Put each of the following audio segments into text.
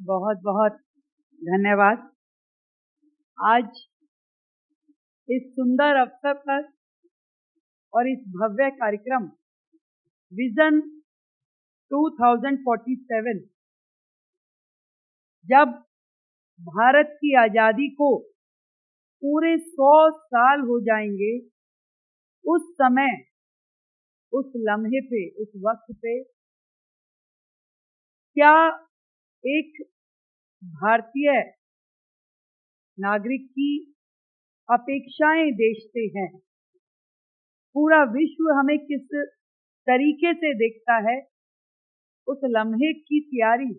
बहुत बहुत धन्यवाद। आज इस सुंदर अवसर पर और इस भव्य कार्यक्रम विजन 2047 जब भारत की आजादी को पूरे 100 साल हो जाएंगे, उस समय, उस लम्हे पे, उस वक्त पे क्या एक भारतीय नागरिक की अपेक्षाएं देश से हैं, पूरा विश्व हमें किस तरीके से देखता है, उस लम्हे की तैयारी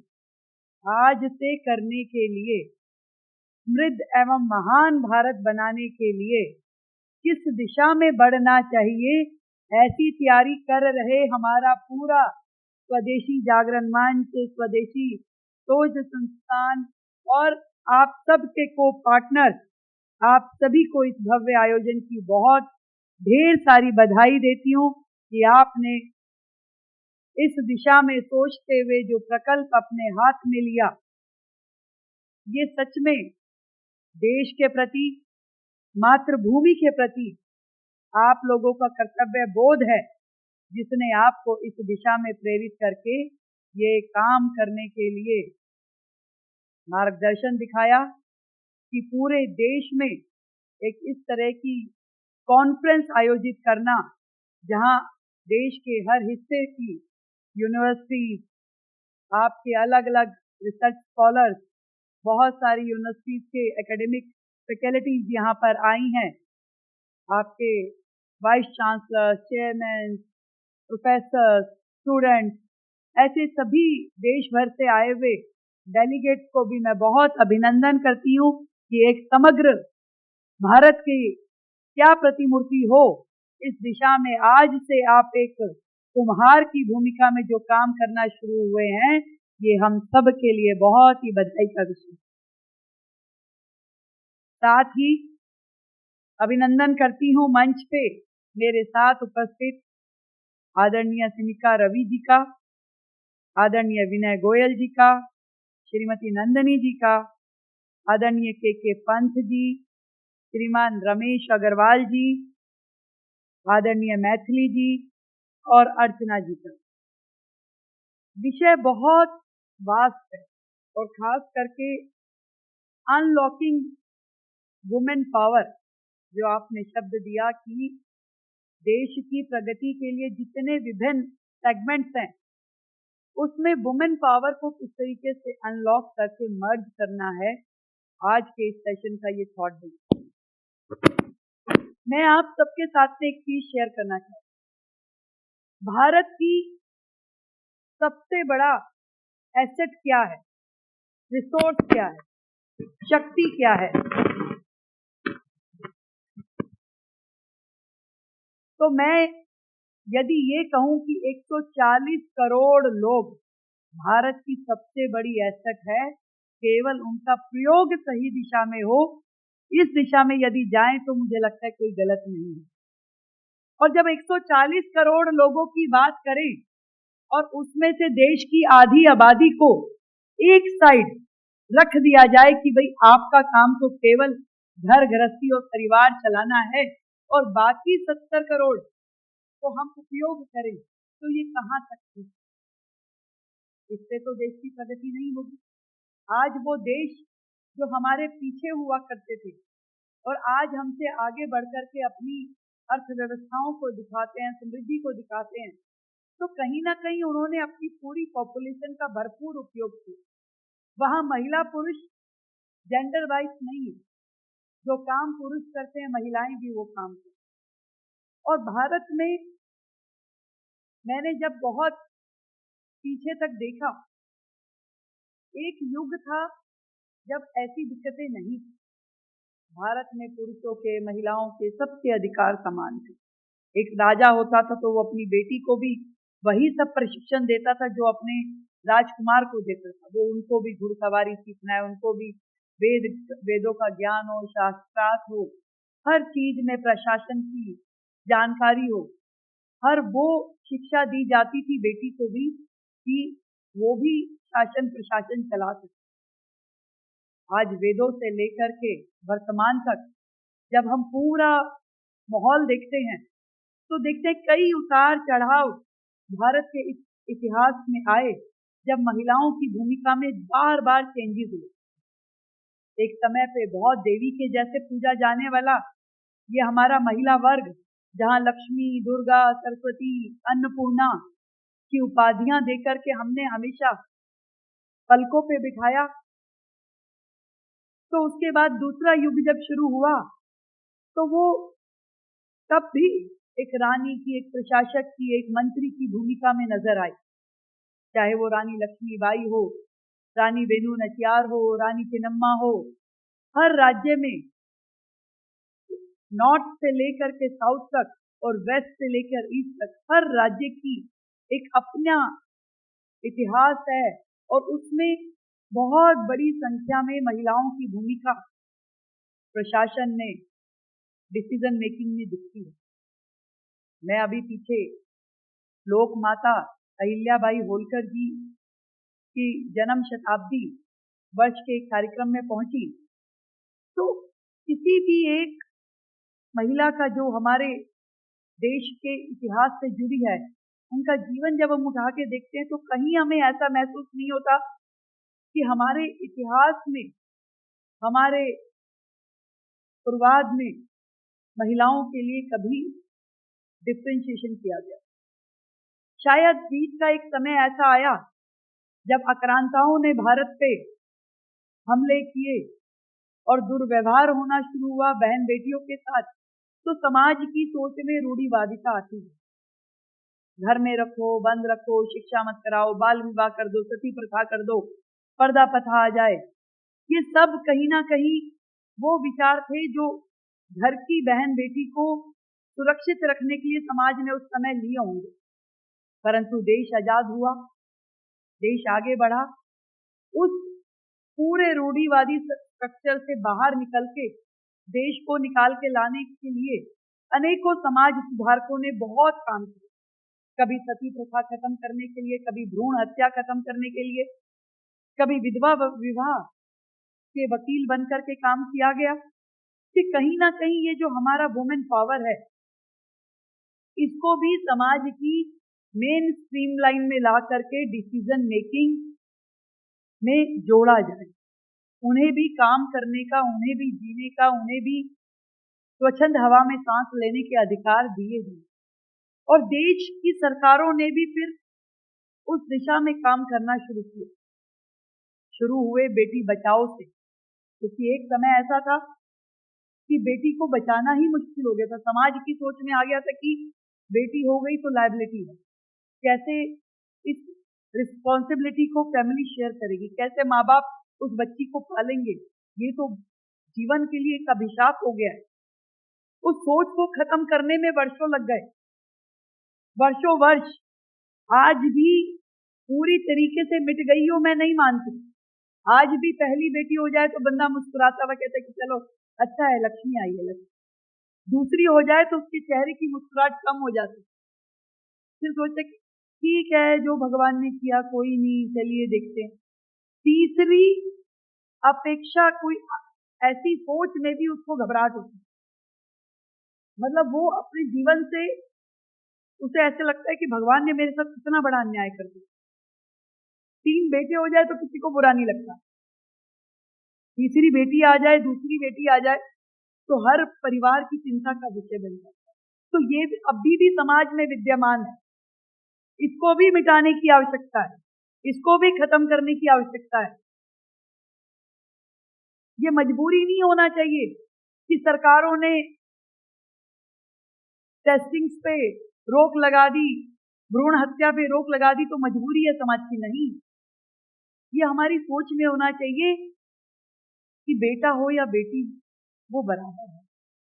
आज से करने के लिए, समृद्ध एवं महान भारत बनाने के लिए किस दिशा में बढ़ना चाहिए, ऐसी तैयारी कर रहे हमारा पूरा स्वदेशी जागरण मंच, स्वदेशी सोच संस्थान और आप सबके को पार्टनर, आप सभी को इस भव्य आयोजन की बहुत ढेर सारी बधाई देती हूँ कि आपने इस दिशा में सोचते हुए जो प्रकल्प अपने हाथ में लिया, ये सच में देश के प्रति, मातृभूमि के प्रति आप लोगों का कर्तव्य बोध है, जिसने आपको इस दिशा में प्रेरित करके ये काम करने के लिए मार्गदर्शन दिखाया कि पूरे देश में एक इस तरह की कॉन्फ्रेंस आयोजित करना, जहां देश के हर हिस्से की यूनिवर्सिटीज, आपके अलग अलग रिसर्च स्कॉलर्स, बहुत सारी यूनिवर्सिटीज के एकेडमिक फैकल्टीज यहाँ पर आई हैं, आपके vice chancellor, chairman, professor, students, ऐसे सभी देश भर से आए हुए डेलीगेट्स को भी मैं बहुत अभिनंदन करती हूँ कि एक समग्र भारत की क्या प्रतिमूर्ति हो, इस दिशा में आज से आप एक कुम्हार की भूमिका में जो काम करना शुरू हुए हैं, ये हम सब के लिए बहुत ही बधाई का विषय। साथ ही अभिनंदन करती हूँ मंच पे मेरे साथ उपस्थित आदरणीय सिमिका रवि जी का, आदरणीय विनय गोयल जी का, श्रीमती नंदनी जी का, आदरणीय के पंत जी, श्रीमान रमेश अग्रवाल जी, आदरणीय मैथिली जी और अर्चना जी का। विषय बहुत वास्ट है और खास करके अनलॉकिंग वुमेन पावर, जो आपने शब्द दिया कि देश की प्रगति के लिए जितने विभिन्न सेगमेंट्स हैं, उसमें वुमेन पावर को किस तरीके से अनलॉक करके मर्ज करना है, आज के इस सेशन का ये थॉट है। मैं आप सबके साथ में एक चीज शेयर करना चाहती हूँ। भारत की सबसे बड़ा एसेट क्या है, रिसोर्स क्या है, शक्ति क्या है? तो मैं यदि ये कहूं कि 140 करोड़ लोग भारत की सबसे बड़ी एसेट है, केवल उनका प्रयोग सही दिशा में हो, इस दिशा में यदि जाएं तो मुझे लगता है कोई गलत नहीं है। और जब 140 करोड़ लोगों की बात करें और उसमें से देश की आधी आबादी को एक साइड रख दिया जाए कि भाई आपका काम तो केवल घर गृहस्थी और परिवार चलाना है और बाकी 70 करोड़ को हम उपयोग करें, तो ये कहां तक है? इससे तो देश की प्रगति नहीं होगी। आज वो देश जो हमारे पीछे हुआ करते थे और आज हमसे आगे बढ़कर के अपनी अर्थव्यवस्थाओं को दिखाते हैं, समृद्धि को दिखाते हैं, तो कहीं ना कहीं उन्होंने अपनी पूरी पॉपुलेशन का भरपूर उपयोग किया। वहां महिला पुरुष जेंडर वाइज नहीं है, जो काम पुरुष करते हैं महिलाएं भी वो काम करते हैं। और भारत में मैंने जब बहुत पीछे तक देखा, एक युग था जब ऐसी दिक्कतें नहीं थी। भारत में पुरुषों के, महिलाओं के सबके अधिकार समान थे। एक राजा होता था तो वो अपनी बेटी को भी वही सब प्रशिक्षण देता था जो अपने राजकुमार को देता था। वो उनको भी घुड़सवारी सीखना है, उनको भी वेदों का ज्ञान हो, शास्त्रार्थ हो, हर चीज में प्रशासन की जानकारी हो, हर वो शिक्षा दी जाती थी बेटी को भी कि वो भी शासन प्रशासन चला सके। आज वेदों से लेकर के वर्तमान तक जब हम पूरा माहौल देखते हैं तो देखते हैं कई उतार चढ़ाव भारत के इतिहास में आए, जब महिलाओं की भूमिका में बार बार चेंजेस हुए। एक समय पे बहुत देवी के जैसे पूजा जाने वाला ये हमारा महिला वर्ग, जहां लक्ष्मी, दुर्गा, सरस्वती, अन्नपूर्णा की उपाधियां देकर के हमने हमेशा पलकों पे बिठाया। तो उसके बाद दूसरा युग जब शुरू हुआ तो वो तब भी एक रानी की, एक प्रशासक की, एक मंत्री की भूमिका में नजर आई। चाहे वो रानी लक्ष्मीबाई हो, रानी वेणु नचियार हो, रानी चिन्नम्मा हो, हर राज्य में नॉर्थ से लेकर के साउथ तक और वेस्ट से लेकर ईस्ट तक हर राज्य की एक अपना इतिहास है और उसमें बहुत बड़ी संख्या में महिलाओं की भूमिका प्रशासन में, डिसीजन मेकिंग में दिखती है। मैं अभी पीछे लोक माता अहिल्याबाई होलकर जी की जन्म शताब्दी वर्ष के कार्यक्रम में पहुंची, तो किसी भी एक महिला का जो हमारे देश के इतिहास से जुड़ी है, उनका जीवन जब हम उठा के देखते हैं तो कहीं हमें ऐसा महसूस नहीं होता कि हमारे इतिहास में, हमारे पूर्वाध में महिलाओं के लिए कभी डिफरेंशिएशन किया गया। शायद बीच का एक समय ऐसा आया जब आक्रांताओं ने भारत पे हमले किए और दुर्व्यवहार होना शुरू हुआ बहन बेटियों के साथ, तो समाज की सोच में रूढ़िवादिता आती है। घर में रखो, बंद रखो, शिक्षा मत कराओ, बाल विवाह कर दो, सती प्रथा कर दो, पर्दा प्रथा आ जाए। ये सब कहीं ना कहीं वो विचार थे जो घर की बहन बेटी को सुरक्षित रखने के लिए समाज ने उस समय लिए होंगे। परंतु देश आजाद हुआ, देश आगे बढ़ा, उस पूरे रूढ़िवादी स्ट्रक्चर से बाहर निकल के देश को निकाल के लाने के लिए अनेकों समाज सुधारकों ने बहुत काम किया। कभी सती प्रथा खत्म करने के लिए, कभी भ्रूण हत्या खत्म करने के लिए, कभी विधवा विवाह के वकील बनकर के काम किया गया कि कहीं ना कहीं ये जो हमारा वुमेन पावर है, इसको भी समाज की मेन स्ट्रीमलाइन में ला करके डिसीजन मेकिंग में जोड़ा जाए। उन्हें भी काम करने का, उन्हें भी जीने का, उन्हें भी स्वच्छंद हवा में सांस लेने के अधिकार दिए गए। और देश की सरकारों ने भी फिर उस दिशा में काम करना शुरू किया। शुरू हुए बेटी बचाओ से, क्योंकि एक समय ऐसा था कि बेटी को बचाना ही मुश्किल हो गया था। समाज की सोच में आ गया था कि बेटी हो गई तो लायबिलिटी है, कैसे इस रिस्पॉन्सिबिलिटी को फैमिली शेयर करेगी, कैसे माँ बाप उस बच्ची को पालेंगे, ये तो जीवन के लिए एक अभिशाप हो गया है। उस सोच को खत्म करने में वर्षों लग गए, वर्षों वर्ष। आज भी पूरी तरीके से मिट गई हो मैं नहीं मानती। आज भी पहली बेटी हो जाए तो बंदा मुस्कुराता हुआ कहता है कि चलो अच्छा है, लक्ष्मी आई है। लक्ष्मी दूसरी हो जाए तो उसके चेहरे की मुस्कुराहट कम हो जाती, फिर सोचते ठीक है जो भगवान ने किया कोई नहीं, चलिए देखते हैं। तीसरी अपेक्षा कोई ऐसी सोच में भी उसको घबराहट होती, मतलब वो अपने जीवन से उसे ऐसे लगता है कि भगवान ने मेरे साथ कितना बड़ा अन्याय कर दिया। 3 बेटे हो जाए तो किसी को बुरा नहीं लगता, तीसरी बेटी आ जाए, दूसरी बेटी आ जाए तो हर परिवार की चिंता का विषय बन जाता है। तो ये अभी भी समाज में विद्यमान है, इसको भी मिटाने की आवश्यकता है, इसको भी खत्म करने की आवश्यकता है। ये मजबूरी नहीं होना चाहिए कि सरकारों ने टेस्टिंग्स पे रोक लगा दी, भ्रूण हत्या पे रोक लगा दी तो मजबूरी है समाज की, नहीं। ये हमारी सोच में होना चाहिए कि बेटा हो या बेटी वो बराबर है,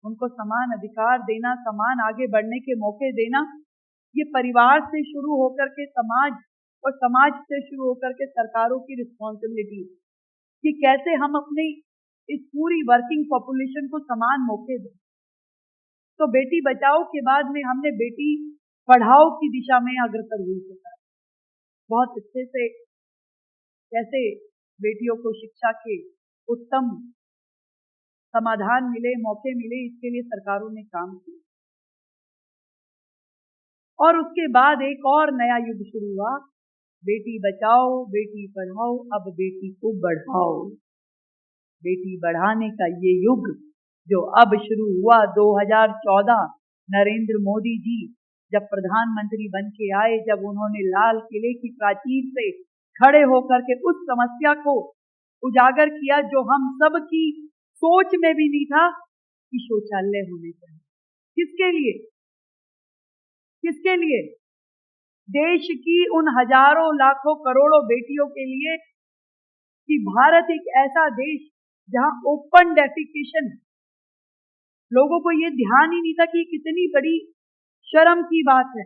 उनको समान अधिकार देना, समान आगे बढ़ने के मौके देना। ये परिवार से शुरू होकर के समाज और समाज से शुरू होकर के सरकारों की रिस्पॉन्सिबिलिटी कि कैसे हम अपनी इस पूरी वर्किंग पॉपुलेशन को समान मौके दें। तो बेटी बचाओ के बाद में हमने बेटी पढ़ाओ की दिशा में अग्रसर हुई सरकार, बहुत अच्छे से कैसे बेटियों को शिक्षा के उत्तम समाधान मिले, मौके मिले, इसके लिए सरकारों ने काम किया। और उसके बाद एक और नया युग शुरू हुआ, बेटी बचाओ बेटी पढ़ाओ, अब बेटी को बढ़ाओ। बेटी बढ़ाने का ये युग जो अब शुरू हुआ 2014, नरेंद्र मोदी जी जब प्रधानमंत्री बन के आए, जब उन्होंने लाल किले की प्राचीर से खड़े होकर के उस समस्या को उजागर किया जो हम सब की सोच में भी नहीं था कि शौचालय होने चाहिए। किसके लिए? किसके लिए? देश की उन हजारों लाखों करोड़ों बेटियों के लिए कि भारत एक ऐसा देश जहां ओपन डेफिकेशन, लोगों को ये ध्यान ही नहीं था कि कितनी बड़ी शर्म की बात है।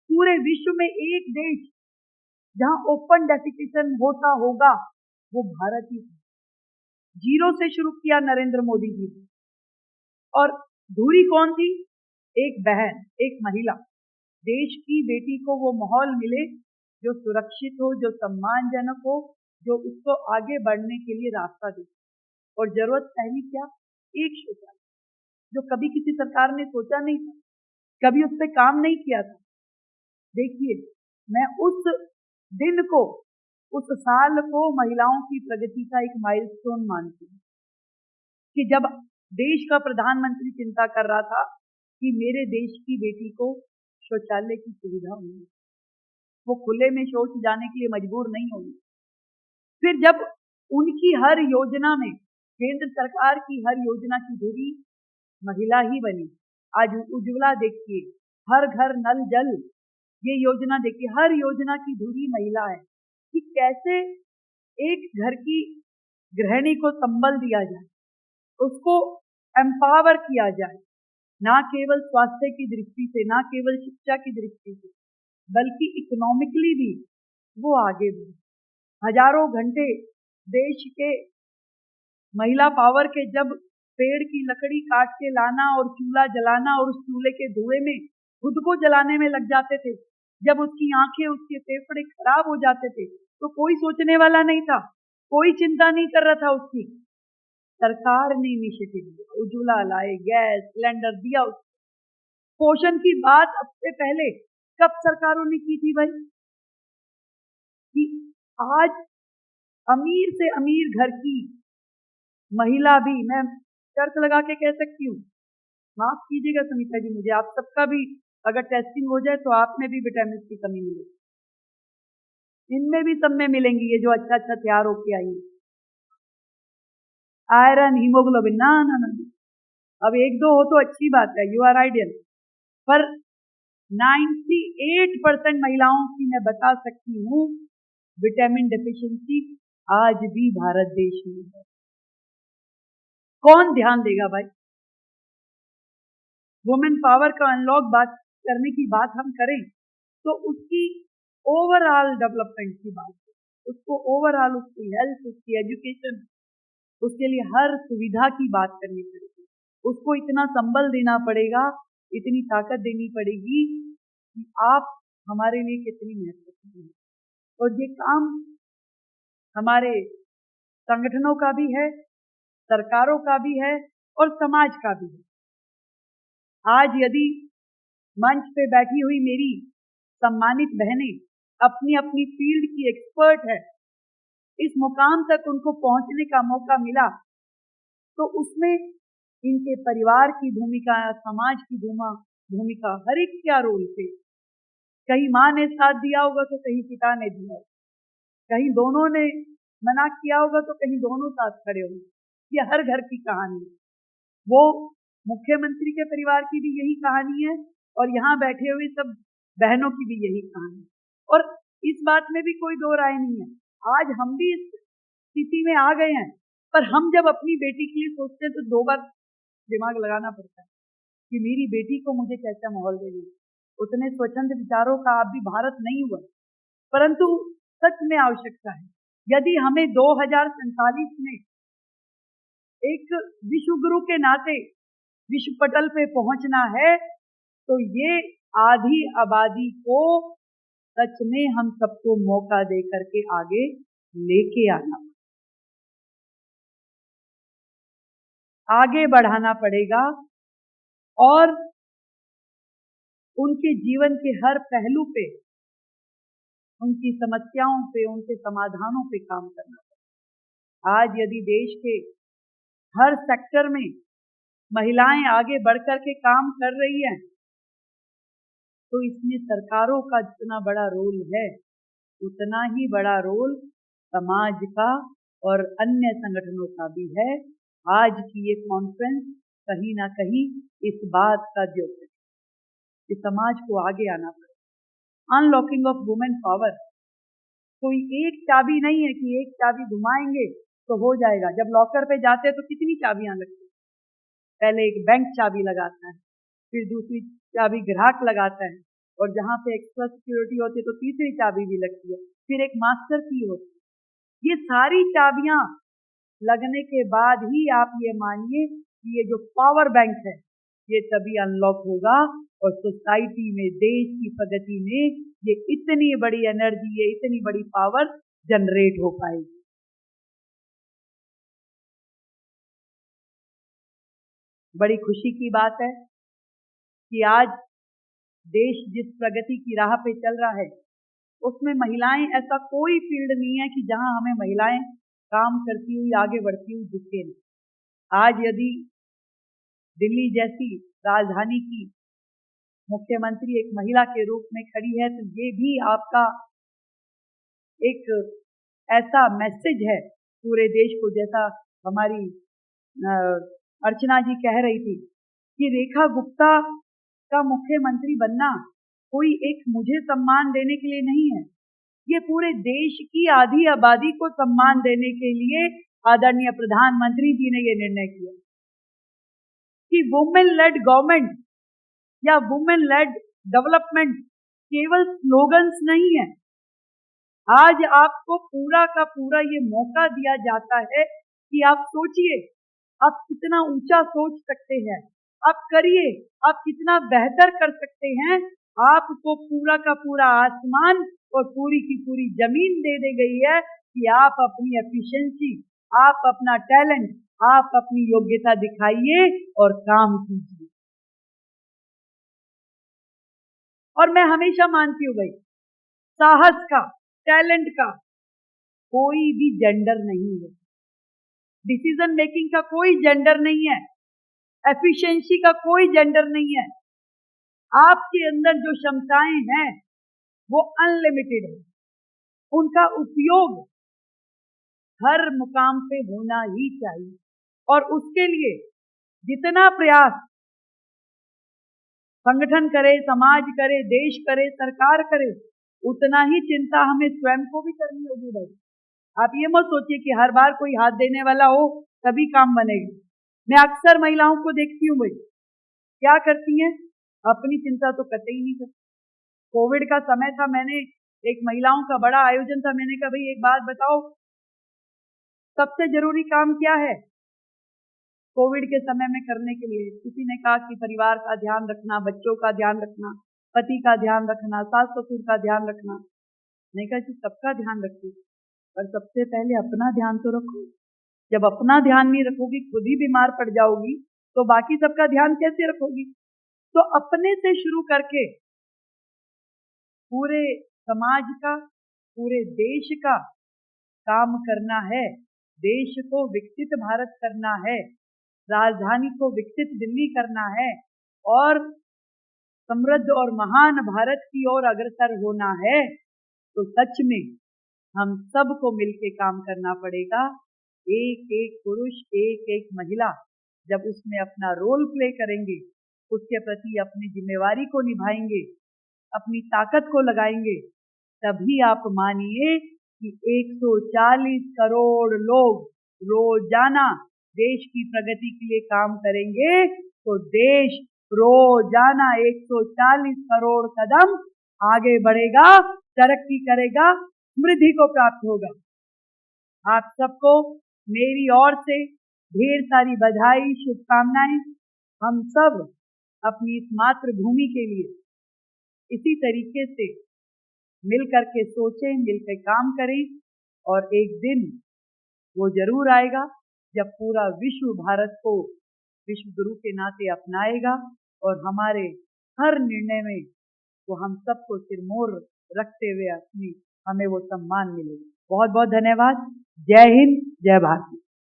पूरे विश्व में एक देश जहां ओपन डेफिकेशन होता होगा वो भारत ही था। जीरो से शुरू किया नरेंद्र मोदी जी ने। और धुरी कौन थी? एक बहन, एक महिला। देश की बेटी को वो माहौल मिले जो सुरक्षित हो, जो सम्मानजनक हो, जो उसको आगे बढ़ने के लिए रास्ता दे। और जरूरत पहली क्या? एक शौचालय, जो कभी किसी सरकार ने सोचा नहीं था, कभी उस पर काम नहीं किया था। देखिए, मैं उस दिन को, उस साल को महिलाओं की प्रगति का एक माइलस्टोन मानती हूँ कि जब देश का प्रधानमंत्री चिंता कर रहा था कि मेरे देश की बेटी को शौचालय की सुविधा होगी, वो खुले में शौच जाने के लिए मजबूर नहीं होगी। फिर जब उनकी हर योजना में, केंद्र सरकार की हर योजना की धुरी महिला ही बनी। आज उज्ज्वला देखिए, हर घर नल जल, ये योजना देखिए, हर योजना की धुरी महिला है कि कैसे एक घर की गृहिणी को संबल दिया जाए, उसको एम्पावर किया जाए, ना केवल स्वास्थ्य की दृष्टि से, ना केवल शिक्षा की दृष्टि से, बल्कि इकोनॉमिकली भी वो आगे बढ़े। हजारों घंटे देश के महिला पावर के जब पेड़ की लकड़ी काट के लाना और चूल्हा जलाना और उस चूल्हे के धुएं में खुद को जलाने में लग जाते थे, जब उसकी आंखें, उसके फेफड़े खराब हो जाते थे, तो कोई सोचने वाला नहीं था, कोई चिंता नहीं कर रहा था उसकी। सरकार ने इनिशिएटिव लिया, उज्ज्वला लाए, गैस सिलेंडर दिया। पोषण की बात अब से पहले कब सरकारों ने की थी भाई? कि आज अमीर से अमीर घर की महिला भी, मैं शर्त लगा के कह सकती हूँ, माफ कीजिएगा सुनीता जी मुझे, आप सबका भी अगर टेस्टिंग हो जाए तो आप में भी विटामिन की कमी मिलेगी, इनमें भी सब में मिलेंगी, ये जो अच्छा अच्छा तैयार होके आई, आयरन, हीमोग्लोबिन, ना ना ना, अब एक दो हो तो अच्छी बात है, यू आर आइडियल, पर 98% महिलाओं की मैं बता सकती हूँ विटामिन डेफिशिएंसी आज भी भारत देश में है। कौन ध्यान देगा भाई? वुमेन पावर का अनलॉक बात करने की बात हम करें तो उसकी ओवरऑल डेवलपमेंट की बात, उसको ओवरऑल उसकी हेल्थ, उसकी एजुकेशन, उसके लिए हर सुविधा की बात करनी पड़ेगी। उसको इतना संबल देना पड़ेगा, इतनी ताकत देनी पड़ेगी कि आप हमारे लिए कितनी महत्वपूर्ण है। और ये काम हमारे संगठनों का भी है, सरकारों का भी है और समाज का भी है। आज यदि मंच पे बैठी हुई मेरी सम्मानित बहनें अपनी अपनी फील्ड की एक्सपर्ट है, इस मुकाम तक उनको पहुंचने का मौका मिला, तो उसमें इनके परिवार की भूमिका, समाज की भूमिका, हर एक क्या रोल थे। कहीं माँ ने साथ दिया होगा तो कहीं पिता ने दिया होगा, कहीं दोनों ने मना किया होगा तो कहीं दोनों साथ खड़े होंगे। ये हर घर की कहानी है। वो मुख्यमंत्री के परिवार की भी यही कहानी है और यहाँ बैठे हुए सब बहनों की भी यही कहानी है। और इस बात में भी कोई दो राय नहीं है। आज हम भी इस स्थिति में आ गए हैं, पर हम जब अपनी बेटी के लिए सोचते हैं तो दो बार दिमाग लगाना पड़ता है कि मेरी बेटी को मुझे कैसा माहौल देना। उतने स्वच्छंद विचारों का आप भी भारत नहीं हुआ, परंतु सच में आवश्यकता है। यदि हमें 2047 में एक विश्व गुरु के नाते विश्व पटल पे पहुंचना है, तो ये आधी आबादी को सच में हम सबको मौका दे करके आगे लेके आना। आगे बढ़ाना पड़ेगा और उनके जीवन के हर पहलू पे, उनकी समस्याओं पे, उनके समाधानों पे काम करना पड़ेगा। आज यदि देश के हर सेक्टर में महिलाएं आगे बढ़कर के काम कर रही हैं, तो इसमें सरकारों का जितना बड़ा रोल है, उतना ही बड़ा रोल समाज का और अन्य संगठनों का भी है। आज की ये कॉन्फ्रेंस कहीं ना कहीं इस बात का द्योतक है कि समाज को आगे आना पड़ेगा। अनलॉकिंग ऑफ वुमेन पावर कोई एक चाबी नहीं है कि एक चाबी घुमाएंगे तो हो जाएगा। जब लॉकर पे जाते हैं तो कितनी चाबियां लगती हैं। पहले एक बैंक चाबी लगाता है, फिर दूसरी चाबी ग्राहक लगाता है, और जहां पे एक्स्ट्रा सिक्योरिटी होती है तो तीसरी चाबी भी लगती है, फिर एक मास्टर की होती है। ये सारी चाबियां लगने के बाद ही आप ये मानिए कि ये जो पावर बैंक है ये तभी अनलॉक होगा और सोसाइटी में, देश की प्रगति में ये इतनी बड़ी एनर्जी, ये इतनी बड़ी पावर जनरेट हो पाएगी। बड़ी खुशी की बात है कि आज देश जिस प्रगति की राह पे चल रहा है उसमें महिलाएं, ऐसा कोई फील्ड नहीं है कि जहां हमें महिलाएं काम करती हुई, आगे बढ़ती हुई दिखे नहीं। आज यदि दिल्ली जैसी राजधानी की मुख्यमंत्री एक महिला के रूप में खड़ी है तो ये भी आपका एक ऐसा मैसेज है पूरे देश को, जैसा हमारी अर्चना जी कह रही थी कि रेखा गुप्ता का मुख्यमंत्री बनना कोई एक मुझे सम्मान देने के लिए नहीं है, ये पूरे देश की आधी आबादी को सम्मान देने के लिए आदरणीय प्रधानमंत्री जी ने ये निर्णय किया कि वुमेन लेड गवर्नमेंट या वुमेन लेड डेवलपमेंट केवल स्लोगन्स नहीं है। आज आपको पूरा का पूरा ये मौका दिया जाता है कि आप सोचिए, आप कितना ऊंचा सोच सकते हैं, आप करिए, आप कितना बेहतर कर सकते हैं। आपको पूरा का पूरा आसमान और पूरी की पूरी जमीन दे दी गई है कि आप अपनी एफिशिएंसी, आप अपना टैलेंट, आप अपनी योग्यता दिखाइए और काम कीजिए। और मैं हमेशा मानती हूँ भाई, साहस का, टैलेंट का कोई भी जेंडर नहीं है, डिसीजन मेकिंग का कोई जेंडर नहीं है, एफिशिएंसी का कोई जेंडर नहीं है। आपके अंदर जो क्षमताएं हैं वो अनलिमिटेड है, उनका उपयोग हर मुकाम पे होना ही चाहिए। और उसके लिए जितना प्रयास संगठन करे, समाज करे, देश करे, सरकार करे, उतना ही चिंता हमें स्वयं को भी करनी होगी भाई। आप ये मत सोचिए कि हर बार कोई हाथ देने वाला हो तभी काम बनेगा। मैं अक्सर महिलाओं को देखती हूँ भाई, क्या करती हैं, अपनी चिंता तो कतई नहीं करती। कोविड का समय था, मैंने एक महिलाओं का बड़ा आयोजन था, मैंने कहा भाई एक बात बताओ, सबसे जरूरी काम क्या है कोविड के समय में करने के लिए? किसी ने कहा कि परिवार का ध्यान रखना, बच्चों का ध्यान रखना, पति का ध्यान रखना, सास ससुर का ध्यान रखना। नहीं कहा कि सबका ध्यान रखो, पर सबसे पहले अपना ध्यान तो रखो। जब अपना ध्यान नहीं रखोगी, खुद ही बीमार पड़ जाओगी, तो बाकी सबका ध्यान कैसे रखोगी? तो अपने से शुरू करके पूरे समाज का, पूरे देश का काम करना है। देश को विकसित भारत करना है, राजधानी को विकसित दिल्ली करना है और समृद्ध और महान भारत की ओर अग्रसर होना है। तो सच में हम सबको मिलकर काम करना पड़ेगा। एक एक पुरुष, एक एक महिला जब उसमें अपना रोल प्ले करेंगे, उसके प्रति अपनी जिम्मेवारी को निभाएंगे, अपनी ताकत को लगाएंगे, तभी आप मानिए कि 140 करोड़ लोग रोजाना देश की प्रगति के लिए काम करेंगे तो देश रोजाना 140 करोड़ कदम आगे बढ़ेगा, तरक्की करेगा, समृद्धि को प्राप्त होगा। आप सबको मेरी ओर से ढेर सारी बधाई, शुभकामनाएं। हम सब अपनी इस मातृभूमि के लिए इसी तरीके से मिलकर के सोचें, मिलकर काम करें और एक दिन वो जरूर आएगा जब पूरा विश्व भारत को विश्व गुरु के नाते अपनाएगा और हमारे हर निर्णय में वो हम सबको सिरमौर रखते हुए हमें वो सम्मान मिलेगा। बहुत बहुत धन्यवाद। जय हिंद, जय भारत।